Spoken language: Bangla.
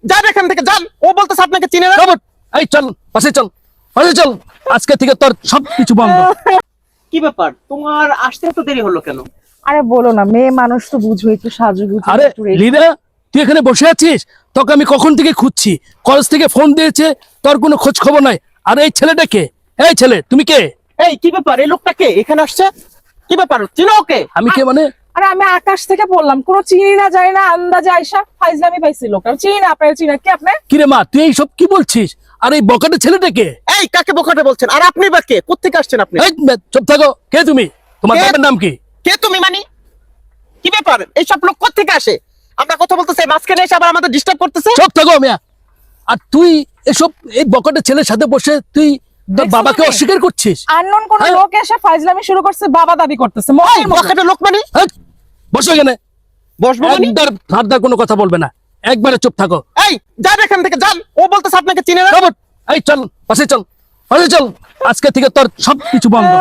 যান এখান থেকে যান। ও বলতেছে আপনাকে চিনে না। রবট, এই চল পাশে চল, পাশে চল। আজকে থেকে তোর সবকিছু বন্ধ। কি ব্যাপার, তোমার আসতে এত দেরি হলো কেন? আরে বলো না, মেয়ে মানুষ তো বুঝো, একটু সাজুগুজু আরে একটু ready। লিদা, তুই এখানে বসে আছিস? তোকে আমি কখন থেকে খুঁজছি, কলেজ থেকে ফোন দিয়েছে, তোর কোনো খোঁজ খবর নাই। আর এই ছেলেটা কে? এই ছেলে, তুমি কে? এই কি ব্যাপার, এই লোকটা কে এখানে আসছে? কি ব্যাপার, চিনো ওকে? আমি কে মানে? আরে আমি আকাশ থেকে বললাম, কোনো চিনি না জানি না, আন্দাজে আয়সা ফাইজলামি পাইছি লোকটা। আমি চিনি না, আপনার চিনি না। কি আপনি? কিরে মা, তুই এইসব কি বলছিস? আর এই বকাটে ছেলেটা কে? এই কাকে বোকাটে বলছেন? আর আপনি বা কে? কোত্থেকে আসছেন আপনি? এই চুপ থাকো। কে তুমি? তোমার কে? বাবার নাম কি? কে তুমি মানে? কি ব্যাপার, এইসব লোক কোত্থেকে আসে? আমরা কথা বলতেছি, মাঝখানে এসে আবার আমাদের ডিস্টার্ব করতেছে। চুপ থাকো মিয়া। আর তুই এসব এই বকাটে ছেলের সাথে বসে তুই তোর দেখছো বাবাকে তুমি? অস্বীকার করছিস? আননোন কোন হ্যাঁ? লোক এসে ফাইজলামি শুরু করছে, বাবা দাবি করতেছে। এই বোকাটে লোক মানে? এই, বসো এখানে। বসবো মানে? ফার্দার কোনো কথা বলবে না, একবারে চুপ থাকো। এই যান এখান থেকে যান। ও বলতেছে আপনাকে চিনে না। রবট, এই চল পাশে চল, পাশে চল। আজকে থেকে তোর সবকিছু বন্ধ।